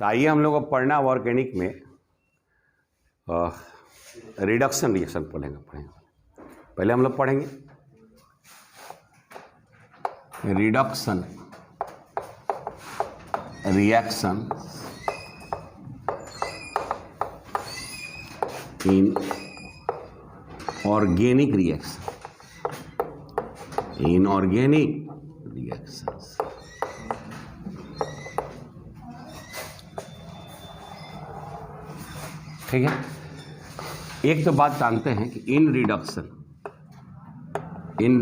तो आइए हम लोग को पढ़ना ऑर्गेनिक में रिडक्शन रिएक्शन पढ़ेंगे। पहले हम लोग पढ़ेंगे reduction reaction in organic reaction, in organic reactions. ठीक है, एक तो बात जानते हैं कि इन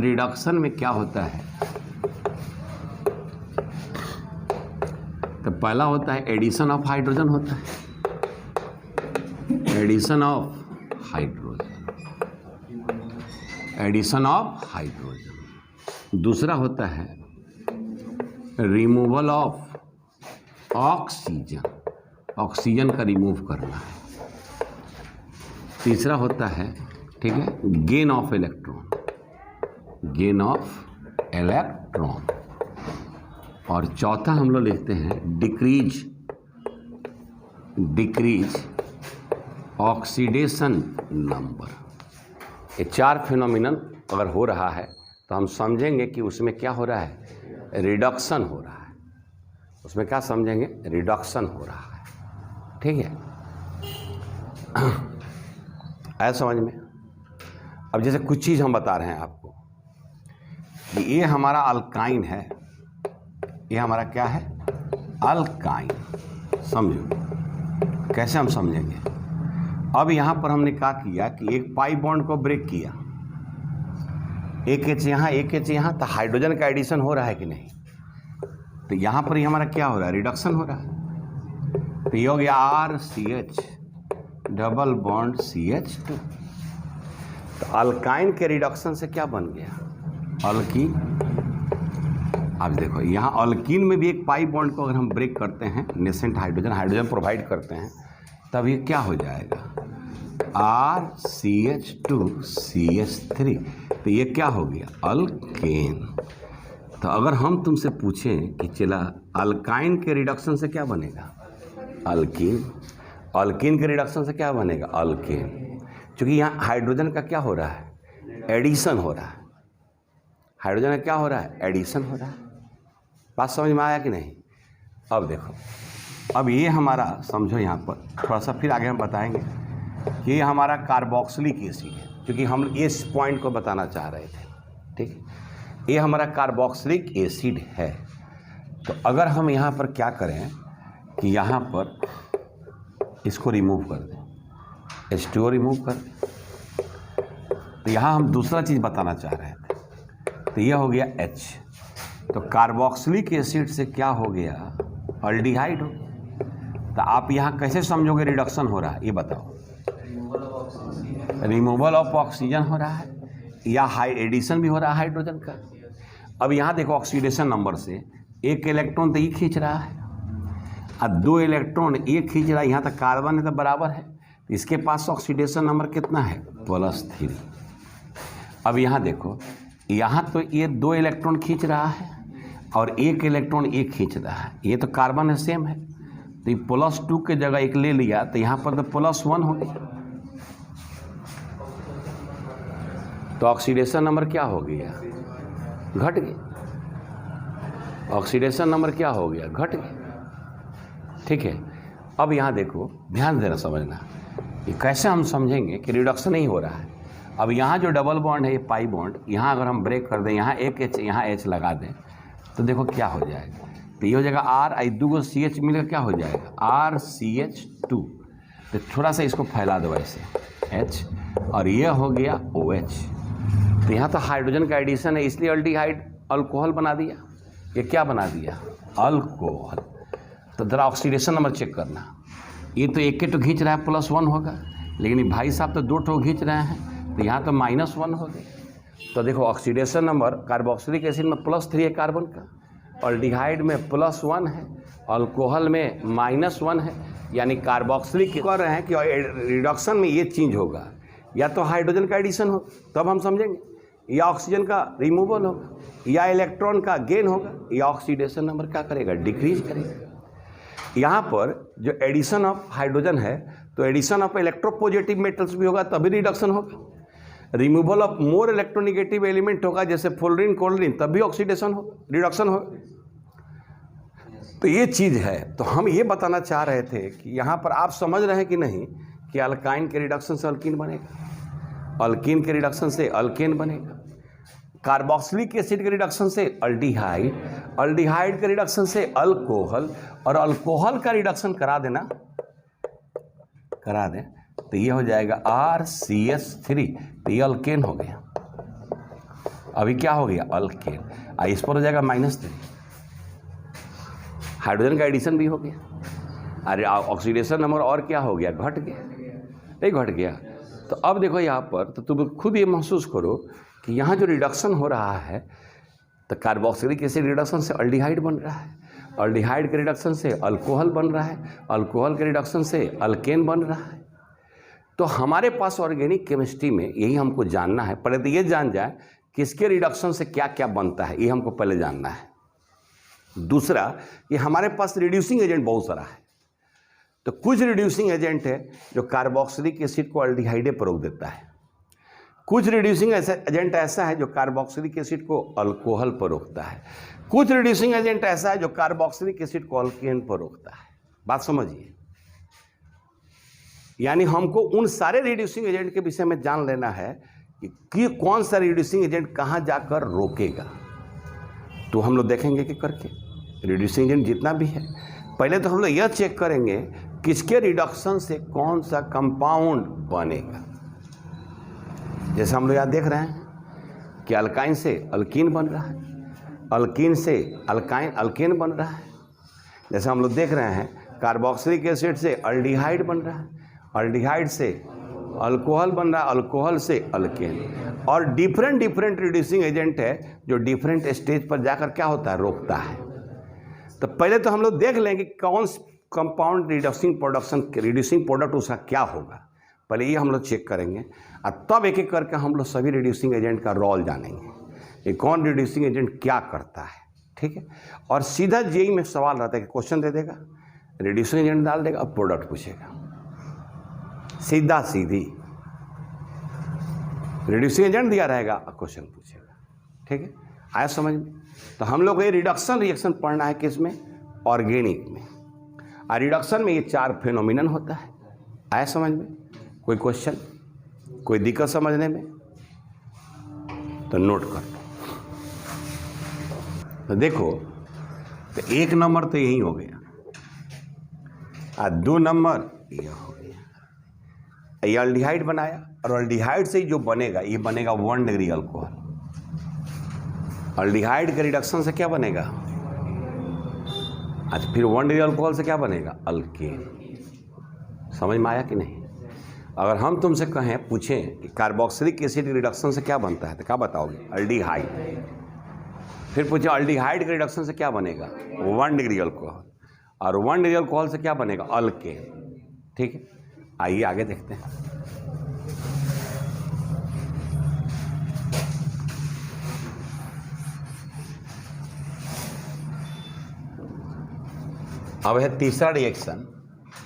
रिडक्शन में क्या होता है। तो पहला होता है एडिशन ऑफ हाइड्रोजन, होता है addition of hydrogen, addition of hydrogen. दूसरा होता है रिमूवल ऑफ ऑक्सीजन, ऑक्सीजन का रिमूव करना है। तीसरा होता है, ठीक है, gain of electron, gain of electron. और चौथा हम लोग लिखते हैं डिक्रीज ऑक्सीडेशन नंबर। ये चार फिनोमिनन अगर हो रहा है तो हम समझेंगे कि उसमें क्या हो रहा है, रिडक्शन हो रहा है। उसमें क्या समझेंगे, रिडक्शन हो रहा है। ठीक है, आया समझ में। अब जैसे कुछ चीज़ हम बता रहे हैं आपको कि ये हमारा अल्काइन है, ये हमारा क्या है, अल्काइन। समझो कैसे हम समझेंगे। अब यहाँ पर हमने क्या किया कि एक पाई बॉन्ड को ब्रेक किया, एक एच यहाँ एक एच यहाँ, तो हाइड्रोजन का एडिशन हो रहा है कि नहीं। तो यहाँ पर ही हमारा क्या हो रहा है, रिडक्शन हो रहा है। तो ये हो गया RCH डबल बॉन्ड CH2। तो अल्काइन के रिडक्शन से क्या बन गया, अल्कीन। अब देखो यहाँ अल्कीन में भी एक पाई बॉन्ड को अगर हम ब्रेक करते हैं, नेसेंट हाइड्रोजन प्रोवाइड करते हैं, तब ये क्या हो जाएगा, RCH2CH3। तो ये क्या हो गया, अल्केन। तो अगर हम तुमसे पूछें कि चला अल्काइन के रिडक्शन से क्या बनेगा, अल्कीन। अल्कीन के रिडक्शन से क्या बनेगा, अल्केन। क्योंकि यहाँ हाइड्रोजन का क्या हो रहा है, एडिशन हो रहा है। हाइड्रोजन का क्या हो रहा है, एडिशन हो रहा है। बात समझ में आया कि नहीं। अब देखो, अब ये हमारा समझो, यहाँ पर थोड़ा सा फिर आगे हम बताएंगे कि ये हमारा कार्बोक्सिलिक एसिड है, क्योंकि हम इस पॉइंट को बताना चाह रहे थे। ठीक है, ये हमारा कार्बोक्सिलिक एसिड है। तो अगर हम यहाँ पर क्या करें कि यहाँ पर इसको रिमूव कर दें, H2O रिमूव कर दें, तो यहाँ हम दूसरा चीज़ बताना चाह रहे थे। तो यह हो गया H। तो कार्बोक्सिलिक एसिड से क्या हो गया, अल्डिहाइड हो गया। तो आप यहाँ कैसे समझोगे रिडक्शन हो रहा है, ये बताओ। रिमूवल ऑफ ऑक्सीजन हो रहा है या हाई एडिशन भी हो रहा है हाइड्रोजन का। अब यहाँ देखो, ऑक्सीडेशन नंबर से एक इलेक्ट्रॉन तो ये खींच रहा है और दो इलेक्ट्रॉन ये खींच रहा है। यहाँ तक कार्बन है तो बराबर है, तो इसके पास ऑक्सीडेशन नंबर कितना है, +3। अब यहाँ देखो, यहाँ तो ये दो इलेक्ट्रॉन खींच रहा है और एक इलेक्ट्रॉन एक खींच रहा है। ये तो कार्बन है, सेम है, तो ये +2 के जगह एक ले लिया, तो यहाँ पर तो +1 हो गया। तो ऑक्सीडेशन नंबर क्या हो गया, घट गया। ऑक्सीडेशन नंबर क्या हो गया, घट गया। ठीक है, अब यहाँ देखो, ध्यान देना, समझना कि कैसे हम समझेंगे कि रिडक्शन नहीं हो रहा है। अब यहाँ जो डबल बॉन्ड है, ये पाई बॉन्ड, यहाँ अगर हम ब्रेक कर दें, यहाँ एक H यहाँ H लगा दें, तो देखो क्या हो जाएगा। तो ये हो जाएगा R, आई दूगो CH मिलकर क्या हो जाएगा, RCH2। तो थोड़ा सा इसको फैला दो ऐसे, H, और ये हो गया OH। तो यहाँ तो हाइड्रोजन का एडिशन है, इसलिए अल्डिहाइड अल्कोहल बना दिया। ये क्या बना दिया, अल्कोहल। तो जरा ऑक्सीडेशन नंबर चेक करना। ये तो एक तो खींच रहा है, +1 होगा, लेकिन भाई साहब तो 2 ठो खींच रहे हैं, तो यहाँ तो -1 हो गया। तो देखो ऑक्सीडेशन नंबर कार्बोक्सिलिक एसिड में +3 है कार्बन का, अल्डिहाइड में +1 है, अल्कोहल में -1 है। यानी कार्बोक्सिलिक कह रहे हैं कि रिडक्शन में ये चेंज होगा, या तो हाइड्रोजन का एडिशन हो तब हम समझेंगे, या ऑक्सीजन का रिमूवल होगा, या इलेक्ट्रॉन का गेन होगा, या ऑक्सीडेशन नंबर क्या करेगा, डिक्रीज करेगा। यहाँ पर जो एडिशन ऑफ हाइड्रोजन है तो एडिशन ऑफ इलेक्ट्रोपॉजिटिव मेटल्स भी होगा तभी रिडक्शन होगा, removal of more electronegative element होगा जैसे फ्लोरीन कोल्ड्रीन तभी ऑक्सीडेशन होगा, रिडक्शन होगा। तो ये चीज़ है। तो हम ये बताना चाह रहे थे कि यहाँ पर आप समझ रहे हैं कि नहीं कि अल्काइन के रिडक्शन से अल्कीन बनेगा, अल्कीन के रिडक्शन से अल्केन बनेगा, कार्बोक्सिलिक एसिड के रिडक्शन से अल्डिहाइड, अल्डिहाइड के रिडक्शन से अल्कोहल, और अल्कोहल का रिडक्शन करा देना, करा दें तो ये हो जाएगा RCH3, तो ये अल्केन हो गया। अभी क्या हो गया? अल्केन। इस पर हो जाएगा -3, हाइड्रोजन का एडिशन भी हो गया। अरे ऑक्सीडेशन नंबर और क्या हो गया? घट गया, नहीं घट गया। तो अब देखो यहाँ पर, तो तुम खुद ये महसूस करो कि यहाँ जो रिडक्शन हो रहा है तो कार्बोक्सिलिक एसिड रिडक्शन से अल्डिहाइड बन रहा है, अल्डिहाइड के रिडक्शन से अल्कोहल बन रहा है, अल्कोहल के रिडक्शन से अल्केन बन रहा है। तो हमारे पास ऑर्गेनिक केमिस्ट्री में यही हमको जानना है। पहले तो ये जान जाए किसके रिडक्शन से क्या क्या बनता है, ये हमको पहले जानना है। दूसरा, ये हमारे पास रिड्यूसिंग एजेंट बहुत सारा है। तो कुछ रिड्यूसिंग एजेंट है जो कार्बोक्सिलिक एसिड को अल्डिहाइड पर रोक देता है, कुछ रिड्यूसिंग एजेंट ऐसा है जो कार्बोक्सिलिक एसिड को अल्कोहल पर रोकता है, कुछ रिड्यूसिंग एजेंट ऐसा है जो कार्बोक्सिलिक एसिड को अल्केन पर रोकता है। बात समझिए, यानी हमको उन सारे रिड्यूसिंग एजेंट के विषय में जान लेना है कि कौन सा रिड्यूसिंग एजेंट कहाँ जाकर रोकेगा। तो हम लोग देखेंगे कि करके रिड्यूसिंग एजेंट जितना भी है, पहले तो हम लोग यह चेक करेंगे किसके रिडक्शन से कौन सा कंपाउंड बनेगा। जैसे हम लोग यहाँ देख रहे हैं कि अल्काइन से अल्कीन बन रहा है, अल्कीन से अल्केन बन रहा है। जैसे हम लोग देख रहे हैं कार्बोक्सिलिक एसिड से अल्डिहाइड बन रहा है, अल्डिहाइड से अल्कोहल बन रहा है, अल्कोहल से अल्केन। और डिफरेंट रिड्यूसिंग एजेंट है जो डिफरेंट स्टेज पर जाकर क्या होता है? रोकता है। तो पहले तो हम लोग देख लेंगे कौन कंपाउंड रिड्यूसिंग प्रोडक्ट उसका क्या होगा, पहले ये हम लोग चेक करेंगे और तब एक एक करके हम लोग सभी रिड्यूसिंग एजेंट का रोल जानेंगे कि कौन रिड्यूसिंग एजेंट क्या करता है। ठीक है। और सीधा जेई में सवाल रहता है कि क्वेश्चन दे देगा, रिड्यूसिंग एजेंट डाल देगा और प्रोडक्ट पूछेगा, सीधा सीधी रिड्यूसिंग एजेंट दिया रहेगा और क्वेश्चन पूछेगा। ठीक है, आया समझ में? तो हम लोग को ये रिडक्शन रिएक्शन पढ़ना है किसमें? ऑर्गेनिक में। और रिडक्शन में ये 4 फेनोमिनन होता है। आया समझ में? कोई क्वेश्चन, कोई दिक्कत समझने में? तो नोट कर लो। तो देखो, तो 1 नंबर तो यही हो गया और 2 नंबर ये हो गया। ये अल्डिहाइड बनाया और अल्डिहाइड से ही जो बनेगा ये बनेगा 1 डिग्री अल्कोहल। अल्डिहाइड के रिडक्शन से क्या बनेगा? अच्छा, फिर 1 डिग्री अल्कोहल से क्या बनेगा? अल्केन। समझ में आया कि नहीं? अगर हम तुमसे कहें, पूछें कि कार्बोक्सिलिक एसिड रिडक्शन से क्या बनता है तो क्या बताओगे? अल्डिहाइड। फिर पूछे अल्डिहाइड के रिडक्शन से क्या बनेगा? 1 डिग्री अल्कोहल। और 1 डिग्री अल्कोहल से क्या बनेगा? अल्केन। ठीक है, आइए आगे देखते हैं। अब है तीसरा रिएक्शन,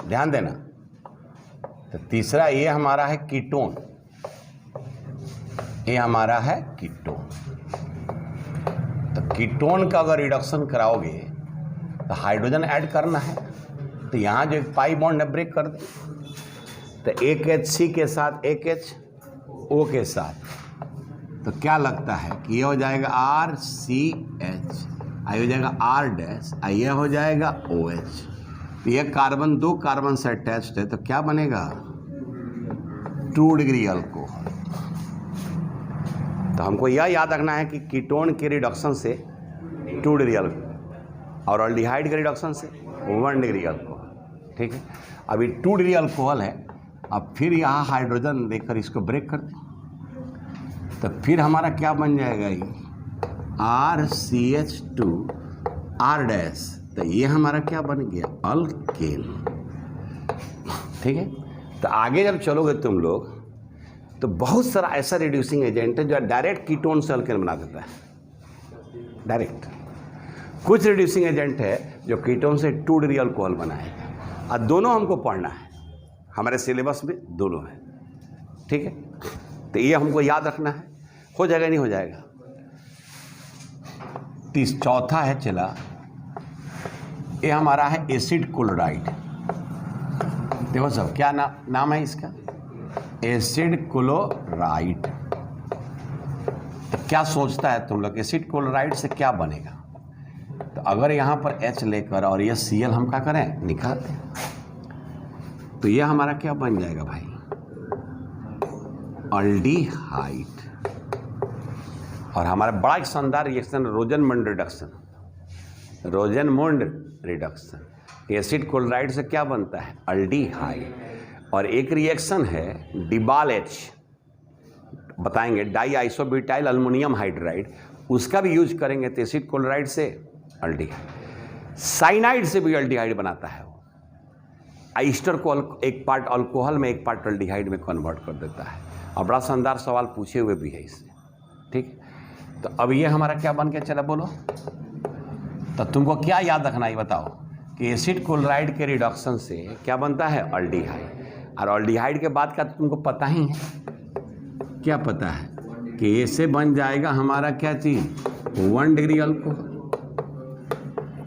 ध्यान देना। तो तीसरा ये हमारा है कीटोन, ये हमारा है कीटोन। तो कीटोन का अगर रिडक्शन कराओगे तो हाइड्रोजन ऐड करना है, तो यहाँ जो एक पाई बॉन्ड है ब्रेक कर दे, तो एक HC के साथ एक HO के साथ, तो क्या लगता है कि ये हो जाएगा RCH, आई हो जाएगा R डैश, ये हो जाएगा OH। तो ये कार्बन 2 कार्बन से अटैच्ड है, तो क्या बनेगा? 2 डिग्री अल्कोहल। तो हमको यह याद रखना है कि कीटोन के रिडक्शन से 2 डिग्री अल्कोहल और अल्डिहाइड के रिडक्शन से 1 डिग्री अल्कोहल। ठीक है, अभी 2 डिग्री अल्कोहल है, अब फिर यहाँ हाइड्रोजन देकर इसको ब्रेक कर दें, तो फिर हमारा क्या बन जाएगा? ये RCH2 R डैश, तो ये हमारा क्या बन गया? अल्केन। ठीक है, तो आगे जब चलोगे तुम लोग तो बहुत सारा ऐसा रिड्यूसिंग एजेंट है जो डायरेक्ट कीटोन से अल्केन बना देता है, डायरेक्ट। कुछ रिड्यूसिंग एजेंट है जो कीटोन से 2 डिग्री अल्कोहल बनाएगा, और दोनों हमको पढ़ना है, हमारे सिलेबस में दोनों है, ठीक है। तो ये हमको याद रखना है, हो जाएगा नहीं हो जाएगा। चौथा है चला, ये हमारा है एसिड क्लोराइड। देखो सब क्या नाम है इसका, एसिड क्लोराइड। तो क्या सोचता है तुम लोग, एसिड क्लोराइड से क्या बनेगा? तो अगर यहाँ पर H लेकर और ये Cl हम क्या करें, निकालते हैं, तो ये हमारा क्या बन जाएगा भाई, अल्डिहाइड। और हमारा बड़ा एक शानदार reaction रोजनमुंड reduction, रोजनमुंड reduction. Acid chloride से क्या बनता है, अल्डिहाइड। और एक रिएक्शन है डिबाल H, बताएंगे, डाई आइसोब्यूटाइल अल्युमिनियम हाइड्राइड, उसका भी यूज करेंगे। तो एसिड क्लोराइड से अल्डिहाइड, साइनाइड से भी अल्डिहाइड बनाता है वो, ईस्टर को एक पार्ट अल्कोहल में एक पार्ट अल्डिहाइड में कन्वर्ट कर देता है। और बड़ा शानदार सवाल पूछे हुए भी है इससे, ठीक। तो अब ये हमारा क्या बन के चला, बोलो। तो तुमको क्या याद रखना है बताओ, कि एसिड क्लोराइड के रिडक्शन से क्या बनता है, अल्डिहाइड। और अल्डिहाइड के बाद का तो तुमको पता ही है, क्या पता है, कि ऐसे बन जाएगा हमारा क्या चीज़, 1 डिग्री अल्कोहल।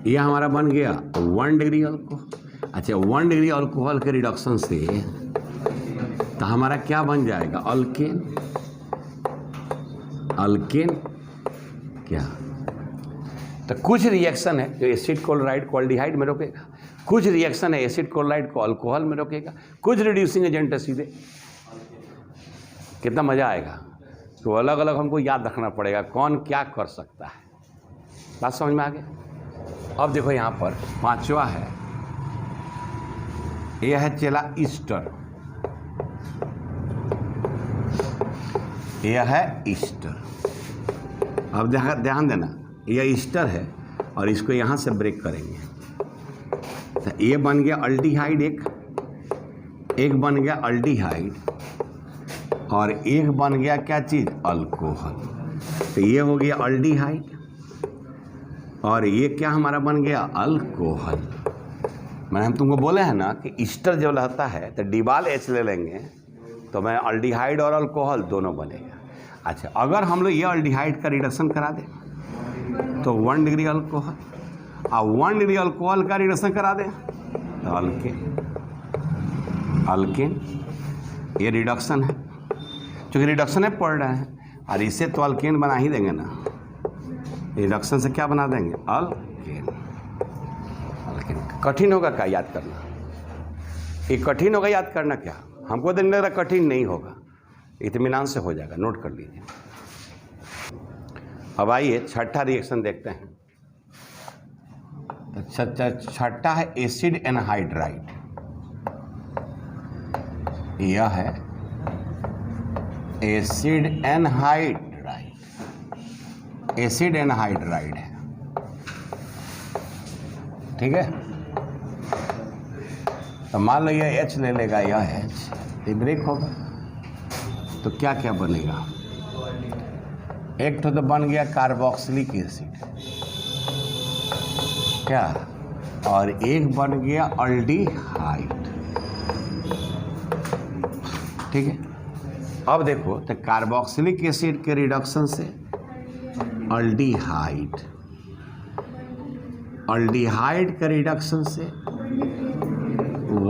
ये हमारा बन गया 1 डिग्री अल्कोहल। अच्छा, 1 डिग्री अल्कोहल के रिडक्शन से तो हमारा क्या बन जाएगा, अल्केन। अल्केन क्या, तो कुछ रिएक्शन है जो एसिड क्लोराइड को अल्डिहाइड में रोकेगा, कुछ रिएक्शन है एसिड क्लोराइड को अल्कोहल में रोकेगा, कुछ रिड्यूसिंग एजेंट है सीधे। कितना मज़ा आएगा। तो अलग अलग हमको याद रखना पड़ेगा कौन क्या कर सकता है। बात समझ में आ गया। अब देखो यहाँ पर पांचवा है, यह है चला ईस्टर। यह है ईस्टर। अब ध्यान देना, यह ईस्टर है और इसको यहाँ से ब्रेक करेंगे तो ये बन गया अल्डिहाइड, एक बन गया अल्डिहाइड और एक बन गया क्या चीज़, अल्कोहल। तो ये हो गया अल्डिहाइड और ये क्या हमारा बन गया, अल्कोहल। मैंने हम तुमको बोले हैं ना कि ईस्टर जब रहता है तो डिबाल H ले लेंगे तो मैं अल्डिहाइड और अल्कोहल दोनों बनेगा। अच्छा, अगर हम लोग ये अल्डिहाइड का रिडक्शन करा दें तो 1 डिग्री अल्कोहल, और 1 डिग्री अल्कोहल का रिडक्शन करा दें तो अल्केन। अल्केन ये रिडक्शन है, क्योंकि रिडक्शन है पढ़ रहे हैं, और इसे तो अल्केन बना ही देंगे ना। रिडक्शन से क्या बना देंगे, अल्केन। अल्केन कठिन होगा क्या याद करना, ये कठिन होगा याद करना क्या, हमको तो नहीं लग रहा कठिन नहीं होगा, इत्मीनान से हो जाएगा, नोट कर लीजिए। अब आइए छठा रिएक्शन देखते हैं। तो छठा है एसिड एनहाइड्राइड। यह है एसिड एनहाइड्राइड, एसिड एनहाइड्राइड है, ठीक है। तो मान लो ये H ले लेगा, यह H ब्रेक होगा तो क्या क्या बनेगा, एक तो बन गया कार्बोक्सिलिक एसिड क्या, और एक बन गया अल्डिहाइड, ठीक है। अब देखो तो कार्बोक्सिलिक एसिड के रिडक्शन से अल्डिहाइड, अल्डिहाइड के रिडक्शन से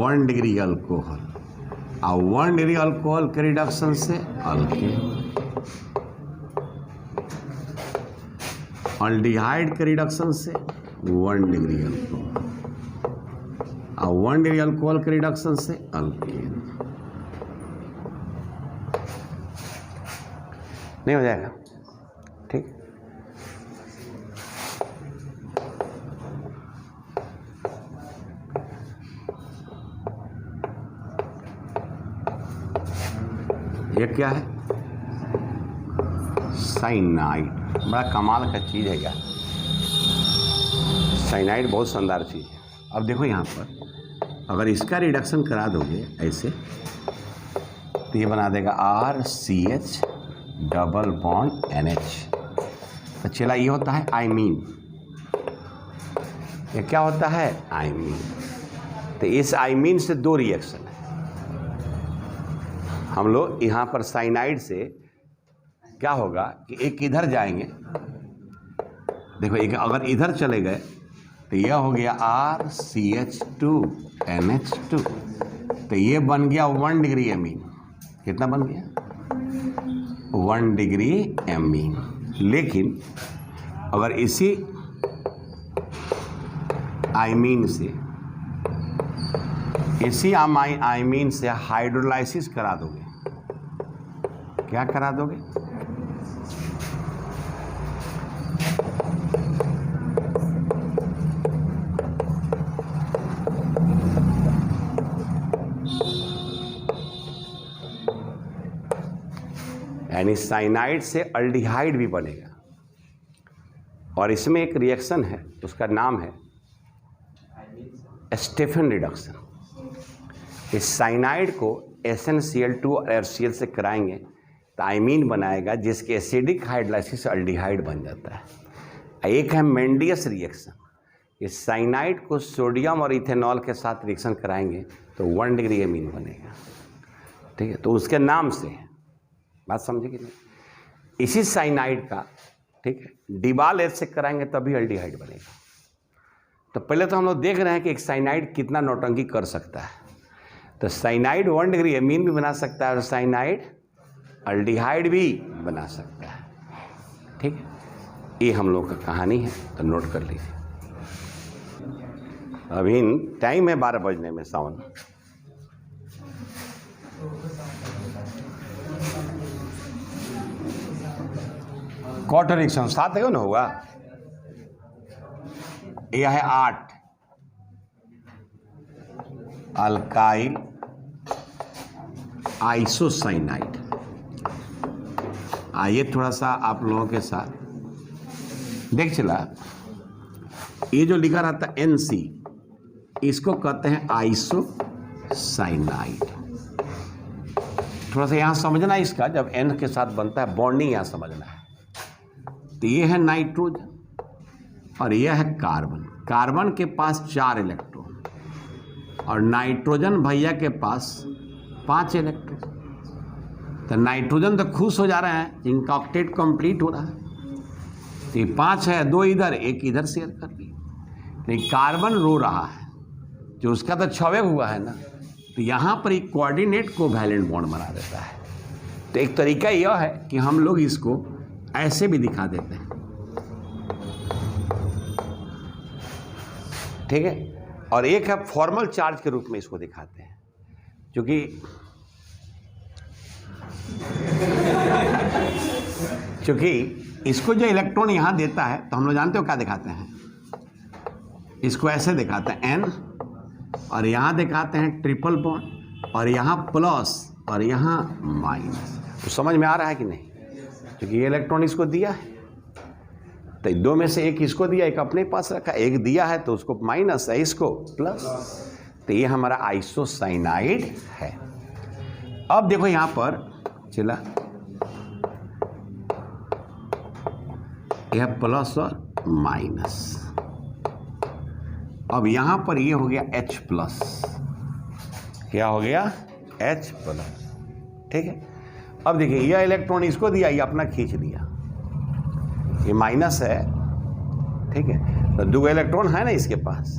1 डिग्री अल्कोहल, और 1 डिग्री अल्कोहल के रिडक्शन से अल्केन। अल्डिहाइड के रिडक्शन से 1 डिग्री अल्कोहल, और 1 डिग्री अल्कोहल के रिडक्शन से अल्केन। नहीं हो जाएगा, ठीक। ये क्या है, साइनाइड। बड़ा कमाल का चीज़ है यार, साइनाइड बहुत शानदार चीज़ है। अब देखो यहाँ पर अगर इसका रिडक्शन करा दोगे ऐसे तो ये बना देगा RCH डबल बॉन्ड NH। तो चला ये होता है आइमीन, ये क्या होता है? आइमीन। तो इस आइमीन से दो रिएक्शन है। हम लोग यहाँ पर साइनाइड से क्या होगा कि एक इधर जाएंगे, देखो एक अगर इधर चले गए तो यह हो गया RCH2NH2, तो ये बन गया 1 डिग्री एमीन। कितना बन गया? 1 डिग्री एमीन। लेकिन अगर इसी आइमीन से आइमीन से हाइड्रोलाइसिस करा दोगे, क्या करा दोगे? यानी साइनाइड से अल्डिहाइड भी बनेगा, और इसमें एक रिएक्शन है, उसका नाम है स्टेफन रिडक्शन। इस साइनाइड को SnCl2 और HCl से कराएंगे तो आइमीन बनाएगा, जिसके एसिडिक हाइड्रोलाइसिस से अल्डिहाइड बन जाता है। एक है मेंडियस रिएक्शन, इस साइनाइड को सोडियम और इथेनॉल के साथ रिएक्शन कराएंगे तो 1 डिग्री एमीन बनेगा। ठीक है, तो उसके नाम से है, बात समझे कि नहीं? इसी साइनाइड का, ठीक है, डिबाल एच से कराएंगे तभी अल्डिहाइड बनेगा। तो पहले तो हम लोग देख रहे हैं कि एक साइनाइड कितना नौटंकी कर सकता है। तो साइनाइड 1 डिग्री एमीन भी बना सकता है और साइनाइड अल्डिहाइड भी बना सकता है। ठीक है, ये हम लोग का कहानी है, तो नोट कर लीजिए। अभी टाइम है 12 बजने में सावन। क्वार्टर रिएक्शन 7 है ना हुआ, यह है 8 अल्काइल आइसोसाइनाइड। आइए थोड़ा सा आप लोगों के साथ देख चला, ये जो लिखा रहता है NC, इसको कहते हैं आइसोसाइनाइड। थोड़ा सा यहाँ समझना इसका, जब N के साथ बनता है बॉन्डिंग यहाँ समझना है। तो ये है नाइट्रोजन और यह है कार्बन। कार्बन के पास 4 इलेक्ट्रॉन और नाइट्रोजन भैया के पास 5 इलेक्ट्रॉन। तो नाइट्रोजन तो खुश हो जा रहे हैं, इनका ऑक्टेट कंप्लीट हो रहा है। तो ये 5 है, 2 इधर 1 इधर शेयर कर ली। तो कार्बन रो रहा है, जो उसका तो 6 हुआ है ना, तो यहाँ पर एक कोऑर्डिनेट कोवैलेंट बॉन्ड बना देता है। तो एक तरीका यह है कि हम लोग इसको ऐसे भी दिखा देते हैं। ठीक है, और एक है फॉर्मल चार्ज के रूप में इसको दिखाते हैं, क्योंकि इसको जो इलेक्ट्रॉन यहाँ देता है, तो हम लोग जानते हो क्या दिखाते हैं, इसको ऐसे दिखाते हैं N, और यहाँ दिखाते हैं ट्रिपल बॉन्ड, और यहाँ प्लस और यहाँ माइनस। तो समझ में आ रहा है कि नहीं? क्योंकि ये इलेक्ट्रॉन इसको दिया है, तो 2 में से एक इसको दिया, एक अपने पास रखा, एक दिया है तो उसको माइनस है, इसको प्लस। तो ये हमारा आइसोसाइनाइड है। अब देखो यहाँ पर चला, यह प्लस और माइनस। अब यहाँ पर ये हो गया H प्लस। क्या हो गया? H plus. ठीक है, अब देखिए यह इलेक्ट्रॉन इसको दिया, ये अपना खींच लिया, ये माइनस है। ठीक है, तो 2 इलेक्ट्रॉन है ना इसके पास,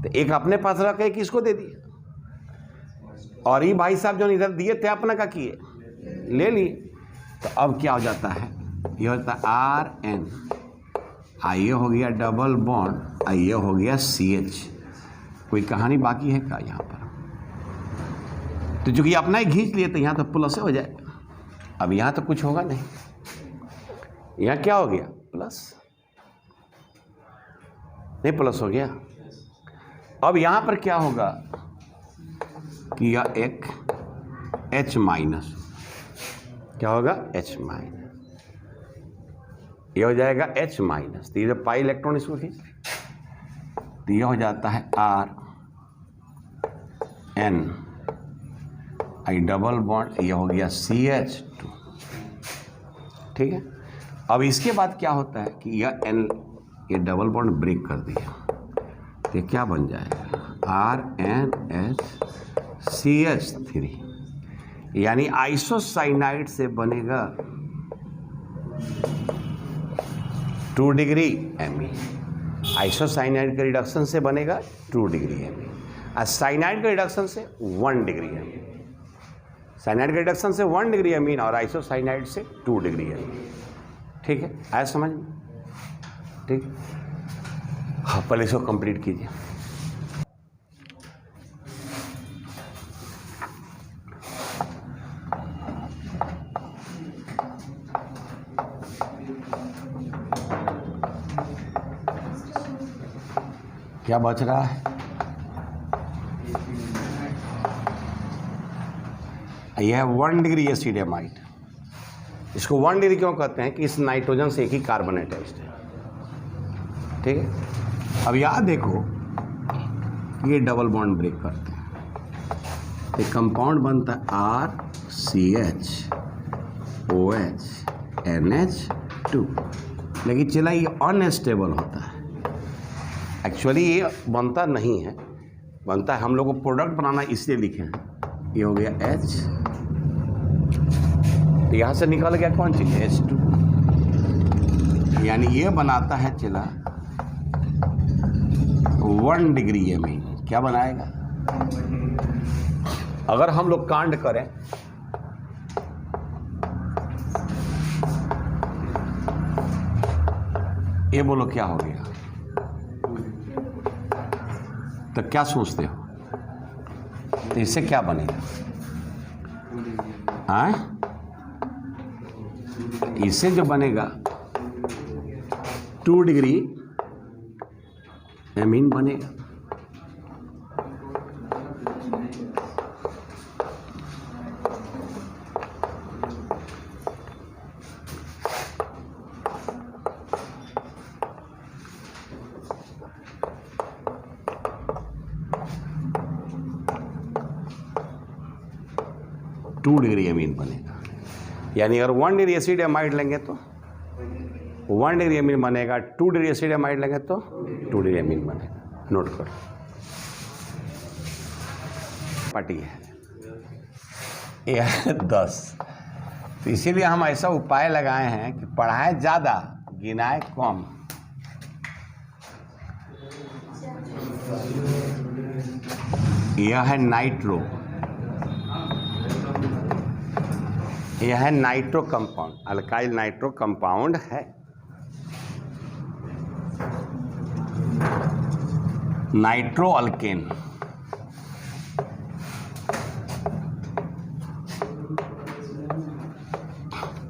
तो एक अपने पास रख के एक इसको दे दिया, और ये भाई साहब जो इधर दिए थे अपना का किए, ले लिए। तो अब क्या हो जाता है, ये होता है RN, ये हो गया डबल बॉन्ड, ये हो गया CH। कोई कहानी बाकी है क्या यहाँ पर? तो चूंकि अपना ही खींच लिए, तो यहाँ तो प्लस हो जाएगा। अब यहाँ तो कुछ होगा नहीं, यहाँ क्या हो गया? प्लस। नहीं, प्लस हो गया। अब यहाँ पर क्या होगा कि यह एक H माइनस, क्या होगा? H माइनस, यह हो जाएगा H माइनस। तो ये पाई इलेक्ट्रॉन इसको खींच, तो यह हो जाता है RN, आई डबल बॉन्ड, यह हो गया CH2। ठीक है, अब इसके बाद क्या होता है कि यह N, ये डबल बॉन्ड ब्रेक कर दिया, तो ये क्या बन जाएगा RnHCH3, यानी आइसोसाइनाइड से बनेगा 2 डिग्री एमीन। आइसोसाइनाइड के रिडक्शन से बनेगा 2 डिग्री एमीन, और साइनाइड के रिडक्शन से 1 डिग्री एमीन। साइनाइड के रिडक्शन से 1 डिग्री एमीन और आइसोसाइनाइड से 2 डिग्री एमीन। ठीक है, आया समझ में? ठीक, हाँ, पहले इसको कंप्लीट कीजिए। क्या बच रहा है? यह है 1 डिग्री एसिडेमाइड। इसको 1 डिग्री क्यों कहते हैं कि इस नाइट्रोजन से एक ही कार्बन अटैच्ड है। ठीक है, अब यहाँ देखो ये डबल बॉन्ड ब्रेक करते हैं, एक कंपाउंड बनता है RCHOH लेकिन चला ये अनस्टेबल होता है। एक्चुअली ये बनता नहीं है, बनता है, हम लोग को प्रोडक्ट बनाना इसलिए लिखे हैं। ये हो गया H, तो यहाँ से निकल गया कौन चीज़ H2, यानी ये बनाता है चला 1 डिग्री एमीन। क्या बनाएगा? अगर हम लोग कांड करें ये बोलो क्या हो गया, तो क्या सोचते हो? तो इससे क्या बनेगा? हाँ, इससे जो बनेगा 2 डिग्री एमीन बनेगा। टू डिग्री एमीन बनेगा, यानी अगर 1 डिग्री एसिड एमाइड लेंगे तो 1 डिग्री एमीन बनेगा, 2 डिग्री एसिड एमाइड लेंगे तो 2 डिग्री एमीन बनेगा। नोट करो, पार्टी है यह 10। तो इसीलिए हम ऐसा उपाय लगाए हैं कि पढ़ाएं ज़्यादा, गिनाएं कम। यह है नाइट्रो, यह है nitro compound, alkyl nitro compound है। नाइट्रो अल्केन,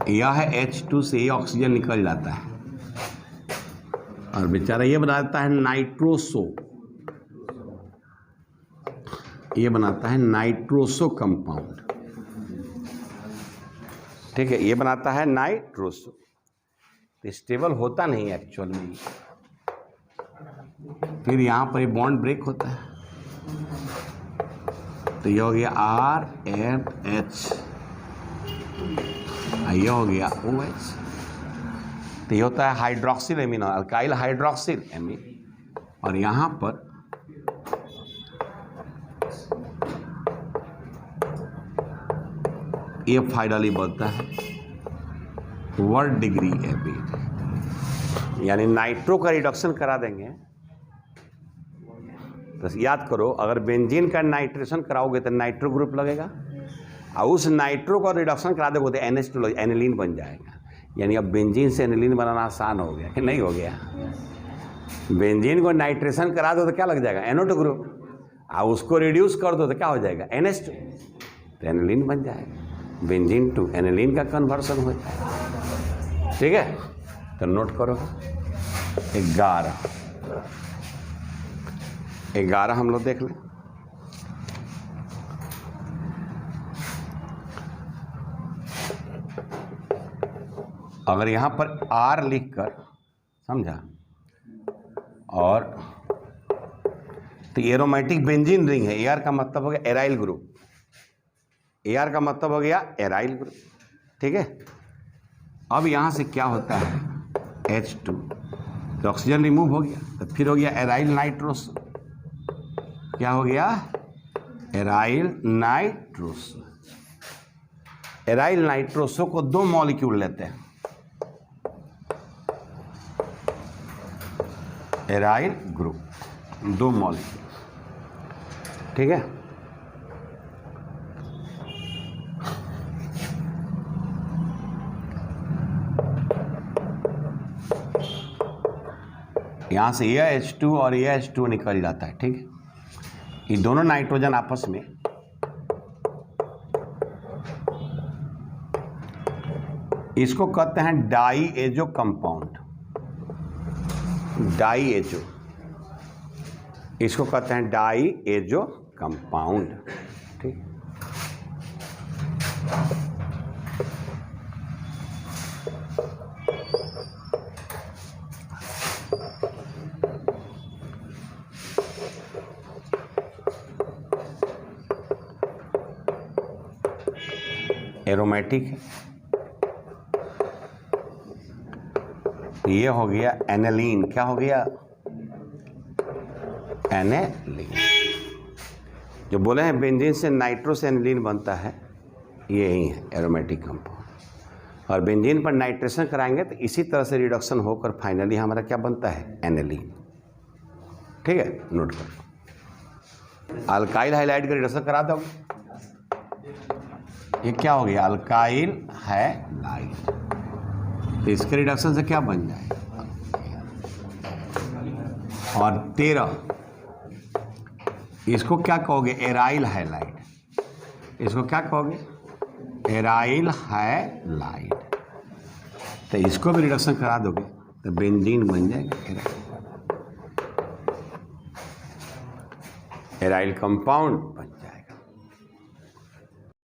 यह है H2 से ऑक्सीजन निकल जाता है और बेचारा ये बनाता है नाइट्रोसो, ये बनाता है नाइट्रोसो कंपाउंड। ठीक है, ये बनाता है नाइट्रोसो, स्टेबल होता नहीं एक्चुअल में। फिर यहाँ पर बॉन्ड ब्रेक होता है, तो ये हो गया RNH, ये हो गया OH, तो ये होता है hydroxyl amine, alkyl hydroxyl amine. और यहाँ पर ये फाइनली बनता है 1 डिग्री एमीन, यानी नाइट्रो का रिडक्शन करा देंगे। तो याद करो, अगर बेंजीन का नाइट्रेशन कराओगे तो नाइट्रो ग्रुप लगेगा, और उस नाइट्रो का रिडक्शन करा दोगे तो NH2 एनिलीन बन जाएगा। यानी अब बेंजीन से एनिलीन बनाना आसान हो गया कि नहीं हो गया? बेंजीन को नाइट्रेशन करा दो तो क्या लग जाएगा? NO2 ग्रुप, और उसको रिड्यूस कर दो तो क्या हो जाएगा? NH2, तो एनिलीन बन जाएगा। बेंजीन टू एनिलीन का कन्वर्सन हो जाएगा। ठीक है, तो नोट करो 11 हम लोग देख लें। अगर यहाँ पर R लिखकर समझा, और तो एरोमेटिक बेंजीन रिंग है, AR का मतलब हो गया एराइल ग्रुप, AR का मतलब हो गया एराइल ग्रुप। ठीक है, अब यहाँ से क्या होता है H2, तो ऑक्सीजन रिमूव हो गया, तो फिर हो गया एराइल नाइट्रोस, क्या हो गया? Aryl nitroso. एराइल नाइट्रोसो को 2 मॉलिक्यूल लेते हैं, एराइल ग्रुप, 2 मॉलिक्यूल, ठीक है। यहां से यह H2 और यह H2 निकल जाता है, ठीक है। ये दोनों नाइट्रोजन आपस में इसको कहते हैं diazo compound, diazo, इसको कहते हैं डाई एजो कंपाउंड, ठीक। एरोमेटिक है, ये हो गया एनालीन। क्या हो गया? एनालीन। जो बोले हैं बेंजीन से नाइट्रो से एनालीन बनता है, ये ही है एरोमेटिक कंपाउंड। और बेंजीन पर नाइट्रेशन कराएंगे तो इसी तरह से रिडक्शन होकर फाइनली हमारा क्या बनता है? एनालीन, ठीक है। नोट करो, अल्काइल हाइलाइड का रिडक्शन करा दोगे, ये क्या हो गया? Alkyl halide. तो इसके रिडक्शन से क्या बन जाएगा? और 13 इसको क्या कहोगे? Aryl halide. इसको क्या कहोगे? Aryl halide. तो इसको भी रिडक्शन करा दोगे तो बेंजीन बन जाएगा, एराइल कंपाउंड बन जाएगा।